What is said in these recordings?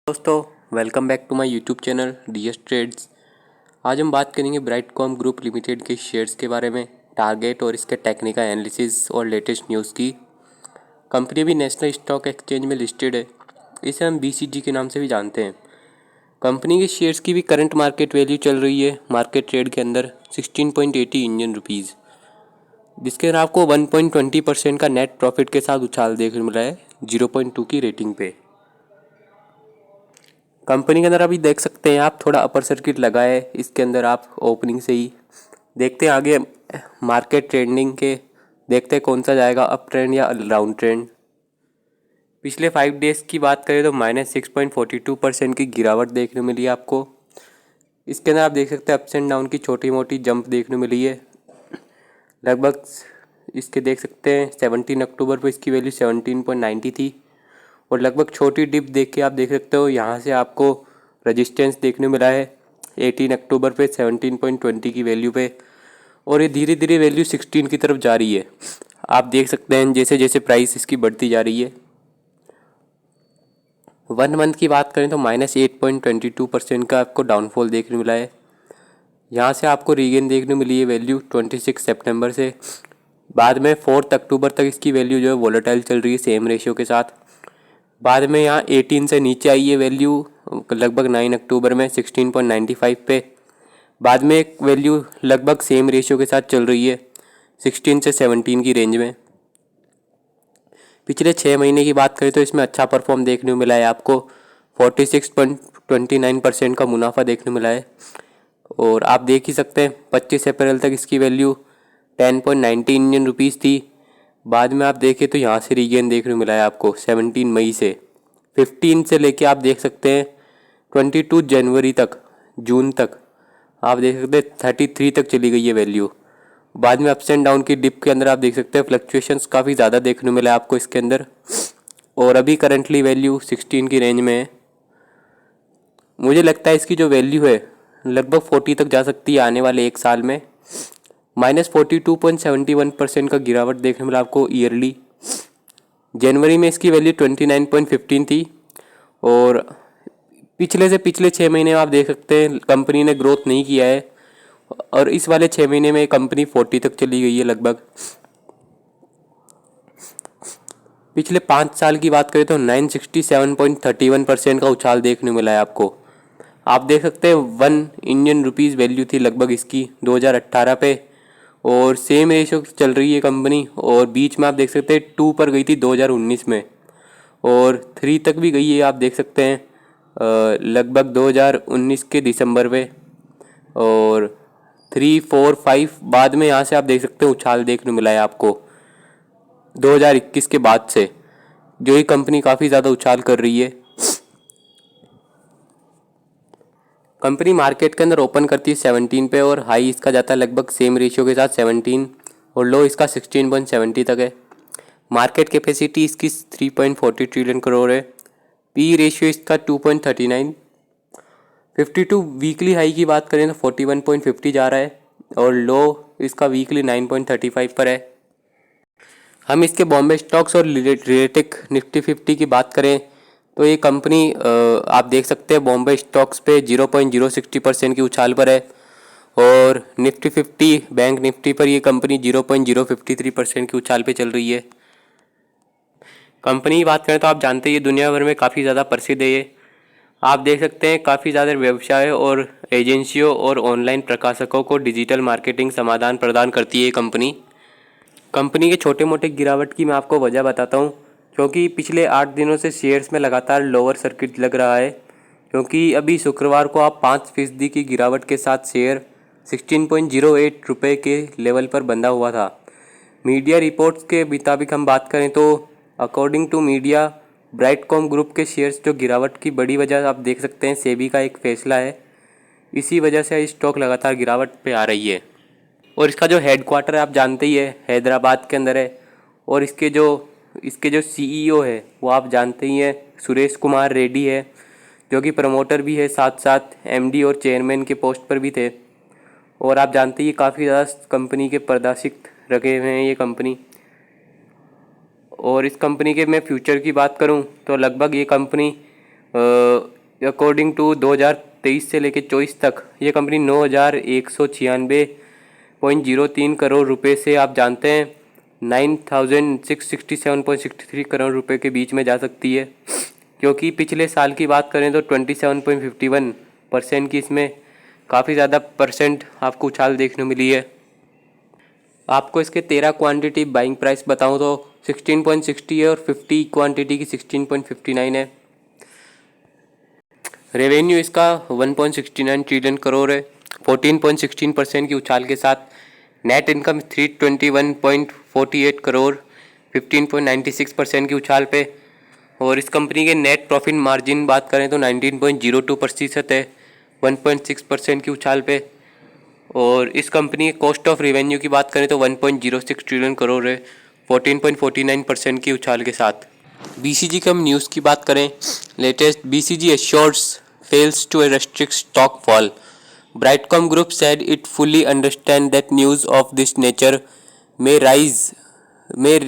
दोस्तों, welcome back to my YouTube channel DS trades. आज हम बात करेंगे ब्राइटकॉम ग्रुप लिमिटेड के शेयर्स के बारे में, टारगेट और इसके टेक्निकल एनालिसिस और लेटेस्ट न्यूज़ की। कंपनी भी नेशनल स्टॉक एक्सचेंज में लिस्टेड है। इसे हम बीसीजी के नाम से भी जानते हैं। कंपनी के शेयर्स की भी करंट मार्केट वैल्यू चल रही है मार्केट ट्रेड के अंदर 16.80 इंडियन रुपीज़, जिसके अंदर आपको 1.20% का नेट प्रॉफिट के साथ उछाल देखने को मिला है 0.2 की रेटिंग पे। कंपनी के अंदर अभी देख सकते हैं आप, थोड़ा अपर सर्किट लगा है इसके अंदर। आप ओपनिंग से ही देखते हैं आगे मार्केट ट्रेंडिंग के, देखते हैं कौन सा जाएगा, अप ट्रेंड या डाउन ट्रेंड। पिछले 5 डेज की बात करें तो -6.42% की गिरावट देखने को मिली है आपको। इसके अंदर आप देख सकते हैं अप्स एंड डाउन की छोटी मोटी जंप देखने को मिली है। लगभग इसके देख सकते हैं 17 अक्टूबर को इसकी वैल्यू 17.90 थी, और लगभग छोटी डिप देख के आप देख सकते हो यहाँ से आपको रेजिस्टेंस देखने मिला है 18 अक्टूबर पे 17.20 की वैल्यू पे, और ये धीरे धीरे वैल्यू 16 की तरफ जा रही है। आप देख सकते हैं जैसे जैसे प्राइस इसकी बढ़ती जा रही है। 1 मंथ की बात करें तो -8.22% का आपको डाउनफॉल देखने मिला है। यहाँ से आपको रीगेन देखने मिली है वैल्यू 26 सितंबर से। बाद में 4 अक्टूबर तक इसकी वैल्यू जो है वोलेटाइल चल रही है सेम रेशियो के साथ। बाद में यहाँ 18 से नीचे आई है वैल्यू लगभग 9 अक्टूबर में 16.95 पे। बाद में एक वैल्यू लगभग सेम रेशियो के साथ चल रही है 16 से 17 की रेंज में। पिछले 6 महीने की बात करें तो इसमें अच्छा परफॉर्म देखने को मिला है आपको। 46.29% का मुनाफा देखने को मिला है। और आप देख ही सकते हैं 25 अप्रैल तक इसकी वैल्यू 10.90 इंडियन रुपीज़ थी। बाद में आप देखें तो यहाँ से रीगेन देखने को मिला है आपको 17 मई से। 15 से लेके आप देख सकते हैं 22 जनवरी तक, जून तक आप देख सकते हैं 33 तक चली गई है वैल्यू। बाद में अप्स एंड डाउन की डिप के अंदर आप देख सकते हैं फ्लक्चुएशंस काफ़ी ज़्यादा देखने को मिला है आपको इसके अंदर, और अभी करंटली वैल्यू 16 की रेंज में है। मुझे लगता है इसकी जो वैल्यू है लगभग 40 तक जा सकती है आने वाले 1 साल में। -42.71% का गिरावट देखने मिला आपको ईयरली। जनवरी में इसकी वैल्यू 29.15 थी, और पिछले से पिछले 6 महीने में आप देख सकते हैं कंपनी ने ग्रोथ नहीं किया है, और इस वाले 6 महीने में कंपनी 40 तक चली गई है लगभग। पिछले 5 साल की बात करें तो 967.31% का उछाल देखने मिला है आपको। आप देख सकते हैं 1 इंडियन रुपीज़ वैल्यू थी लगभग इसकी 2018 पे, और सेम रेशो चल रही है कंपनी। और बीच में आप देख सकते हैं 2 पर गई थी 2019 में, और 3 तक भी गई है आप देख सकते हैं लगभग 2019 के दिसंबर पे, और 3, 4, 5 बाद में यहाँ से आप देख सकते हैं उछाल देखने मिला है आपको 2021 के बाद से, जो ये कंपनी काफ़ी ज़्यादा उछाल कर रही है। कंपनी मार्केट के अंदर ओपन करती है 17 पे, और हाई इसका जाता है लगभग सेम रेशियो के साथ 17, और लो इसका 16.70 तक है। मार्केट कैपेसिटी इसकी 3.40 ट्रिलियन करोड़ है। पी रेशियो इसका 2.39। 52 वीकली हाई की बात करें तो 41.50 जा रहा है, और लो इसका वीकली 9.35 पर है। हम इसके बॉम्बे स्टॉक्स और रिलेटेड निफ्टी 50 की बात करें तो ये कंपनी आप देख सकते हैं बॉम्बे स्टॉक्स पे 0.060% की उछाल पर है, और निफ्टी 50 बैंक निफ्टी पर ये कंपनी 0.053% की उछाल पे चल रही है। कंपनी की बात करें तो आप जानते हैं ये दुनिया भर में काफ़ी ज़्यादा प्रसिद्ध है। ये आप देख सकते हैं काफ़ी ज़्यादा व्यवसाय और एजेंसियों और ऑनलाइन प्रकाशकों को डिजिटल मार्केटिंग समाधान प्रदान करती है ये कंपनी के छोटे मोटे गिरावट की मैं आपको वजह बताता हूँ, क्योंकि पिछले 8 दिनों से शेयर्स में लगातार लोअर सर्किट लग रहा है। क्योंकि अभी शुक्रवार को आप 5% की गिरावट के साथ शेयर 16.08 रुपये के लेवल पर बंधा हुआ था। मीडिया रिपोर्ट्स के मुताबिक हम बात करें तो according to media Brightcom group के शेयर्स जो गिरावट की बड़ी वजह आप देख सकते हैं सेबी का एक फैसला है। इसी वजह से स्टॉक लगातार गिरावट पे आ रही है। और इसका जो हेडक्वार्टर है आप जानते ही है हैदराबाद के अंदर है, और इसके जो सीईओ है वो आप जानते ही हैं सुरेश कुमार रेड्डी है, जो कि प्रमोटर भी है, साथ साथ एमडी और चेयरमैन के पोस्ट पर भी थे। और आप जानते ही काफ़ी ज़्यादा कंपनी के प्रदर्शित रखे हुए हैं ये कंपनी। और इस कंपनी के मैं फ्यूचर की बात करूं तो लगभग ये कंपनी अकॉर्डिंग टू 2023 से लेकर 24 तक ये कंपनी 9,196.03 करोड़ रुपए से आप जानते हैं 9,667.63 करोड़ रुपए के बीच में जा सकती है, क्योंकि पिछले साल की बात करें तो 27.51% की इसमें काफ़ी ज़्यादा परसेंट आपको उछाल देखने मिली है। आपको इसके 13 क्वांटिटी बाइंग प्राइस बताऊं तो 16.60 है और 50 क्वांटिटी की 16.59 है। रेवेन्यू इसका 1.69 ट्रिलियन करोड़ है 14.16% की उछाल के साथ। नेट इनकम 321.48 करोड़ 15.96% की उछाल पे। और इस कंपनी के नेट प्रॉफिट मार्जिन बात करें तो 19.02% है 1.6% की उछाल पे। और इस कंपनी के कॉस्ट ऑफ रेवेन्यू की बात करें तो 1.06 ट्रिलियन करोड़ है 14.49% की उछाल के साथ। बीसीजी की हम न्यूज़ की बात करें, latest BCG assures fails to restrict stock fall. Brightcom Group said it fully understands that news of this nature may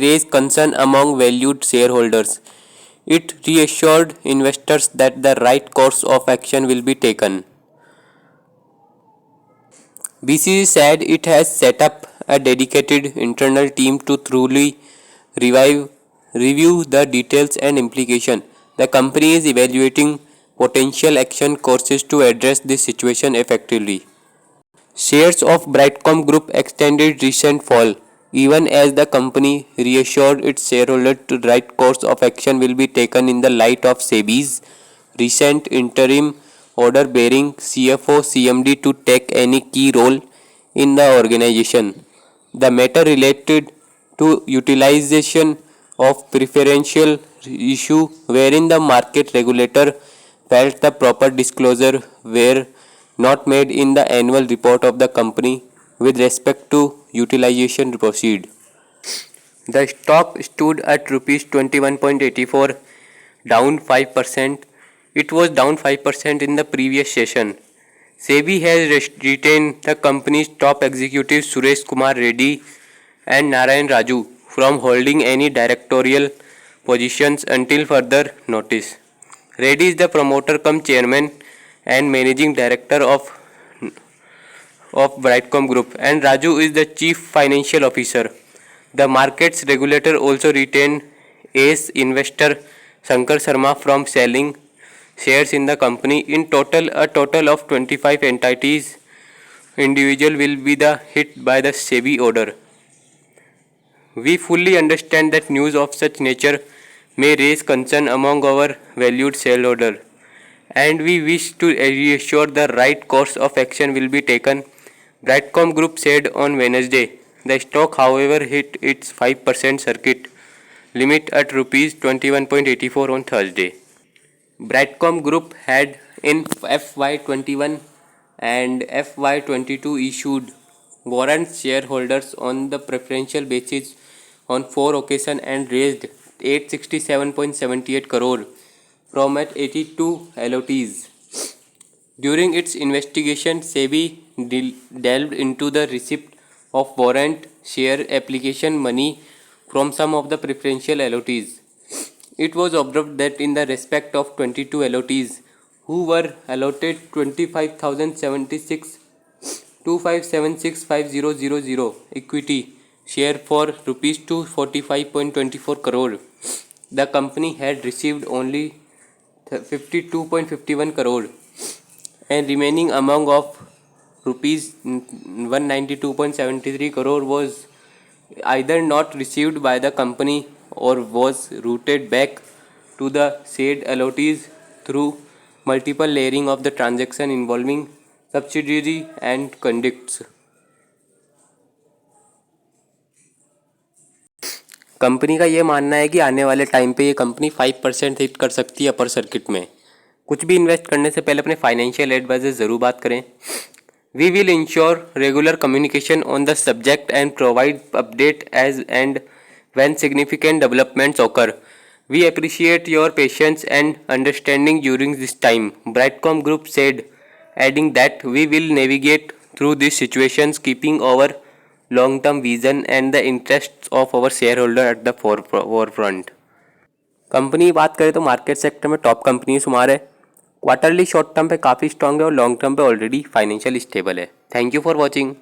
raise concern among valued shareholders. It reassured investors that the right course of action will be taken. BCG said it has set up a dedicated internal team to thoroughly review the details and implication. The company is evaluating potential action courses to address this situation effectively. Shares of Brightcom Group extended recent fall, even as the company reassured its shareholders the right course of action will be taken in the light of SEBI's recent interim order bearing CFO CMD to take any key role in the organization. The matter related to utilization of preferential issue wherein the market regulator felt the proper disclosure were not made in the annual report of the company with respect to utilization proceed. The stock stood at rupees 21.84, down 5%. It was down 5% in the previous session. SEBI has retained the company's top executives Suresh Kumar Reddy and Narayan Raju from holding any directorial positions until further notice. Reddy is the promoter cum chairman and managing director of Brightcom Group, and Raju is the chief financial officer. The markets regulator also retained ACE investor Shankar Sharma from selling shares in the company. In total, a total of 25 entities individual will be the hit by the SEBI order. We fully understand that news of such nature may raise concern among our valued shareholders, and we wish to reassure the right course of action will be taken, Brightcom Group said on Wednesday. The stock, however, hit its 5% circuit limit at rupees 21.84 on Thursday. Brightcom Group had in FY21 and FY22 issued warrants shareholders on the preferential basis on 4 occasions and raised 867.78 crore from at 82 LOTs. During its investigation, SEBI delved into the receipt of warrant share application money from some of the preferential LOTs. It was observed that in the respect of 22 LOTs who were allotted 25,076 25765000 equity share for rupees 245.24 crore, the company had received only 52.51 crore, and remaining amount of rupees 192.73 crore was either not received by the company or was routed back to the said LOTs through multiple layering of the transaction involving subsidiary and conducts. Company का ये मानना है कि आने वाले time पे ये company 5% hit कर सकती है अपर सर्किट में। कुछ भी इन्वेस्ट करने से पहले अपने फाइनेंशियल एडवाइजर ज़रूर बात करें। We will ensure regular communication on the subject and provide update as and when significant developments occur. We appreciate your patience and understanding during this time, Brightcom Group said, adding that we will navigate through these situations keeping our long-term vision and the interests of our shareholder at the forefront. Company बात करें तो market sector में top company शुमार है। Quarterly short term पे काफ़ी strong है और लॉन्ग टर्म पे ऑलरेडी फाइनेंशियल स्टेबल है। Thank you for watching.